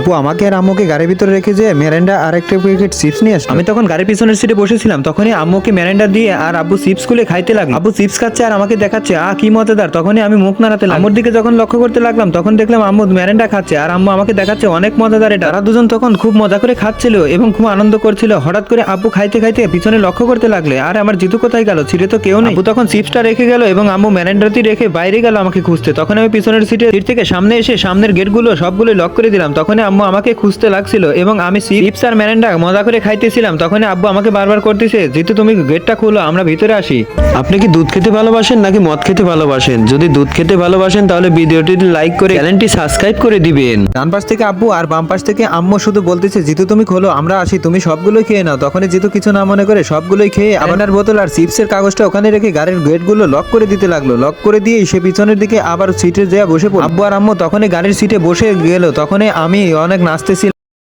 আব্বু আমাকে আর আম্মুকে গাড়ির ভিতরে রেখে যে মেরেন্ডা আর একটা প্যাকেট চিপস নিয়ে আসলো। আমি তখন গাড়ির পিছনের সিটে বসেছিলাম, তখনই আম্মুকে মেরেন্ডা দিয়ে আর আব্বু চিপস খুলে খাইতে লাগলো। আব্বু চিপস খাচ্ছে আর আমাকে দেখাচ্ছে কি মজাদার। তখনই আমি মুখ নাড়াতে লাগলাম। আম্মুর দিকে যখন লক্ষ্য করতে লাগলাম তখন দেখলাম আম্মু মেরেন্ডা খাচ্ছে আর আম্মু আমাকে দেখাচ্ছে অনেক মজাদার এটা। তারা দুজন তখন খুব মজা করে খাচ্ছিল এবং খুব আনন্দ করছিল। হঠাৎ করে আব্বু খাইতে খাইতে পিছনে লক্ষ্য করতে লাগলে, আর আমার জিতু কোথায় গেল? সিটে তো কেউ নেই। আব্বু তখন চিপসটা রেখে গেল এবং আম্মু মেরেন্ডাটি রেখে বাইরে গেল আমাকে খুঁজতে। তখন আমি পিছনের সিট থেকে সামনে এসে সামনের গেটগুলো সবগুলো লক করে দিলাম। তখন আম্মু আমাকে খুঁজতে লাগছিল এবং আমি চিপস আর মেরেন্ডা মজা করে খাইতেছিলাম। তখন আব্বু আমাকে বারবার করতেছে, জিতু তুমি গেটটা খুলো, আমরা ভিতরে আসি। আপনি কি দুধ খেতে ভালোবাসেন নাকি মদ খেতে ভালোবাসেন? যদি দুধ খেতে ভালোবাসেন তাহলে ভিডিওটি লাইক করে চ্যানেলটি সাবস্ক্রাইব করে দিবেন। ডান পাশ থেকে আব্বু আর বাম পাশ থেকে আম্মু শুধু বলতেছে, জিতু তুমি খোলো, আমরা আসি, তুমি সবগুলোই খেয়ে নাও। তখনই জিতু কিছু না মনে করে সবগুলোই খেয়ে আবার বোতল আর চিপসের কাগজটা ওখানে রেখে গাড়ির গেটগুলো লক করে দিতে লাগলো। লক করে দিয়ে সে পিছনের দিকে আবার সিটে যেয়ে বসে পড়ল। আব্বু আর আম্মু তখনই গাড়ির সিটে বসে গেল। তখনই আমি অনেক নাচতেছিলাম।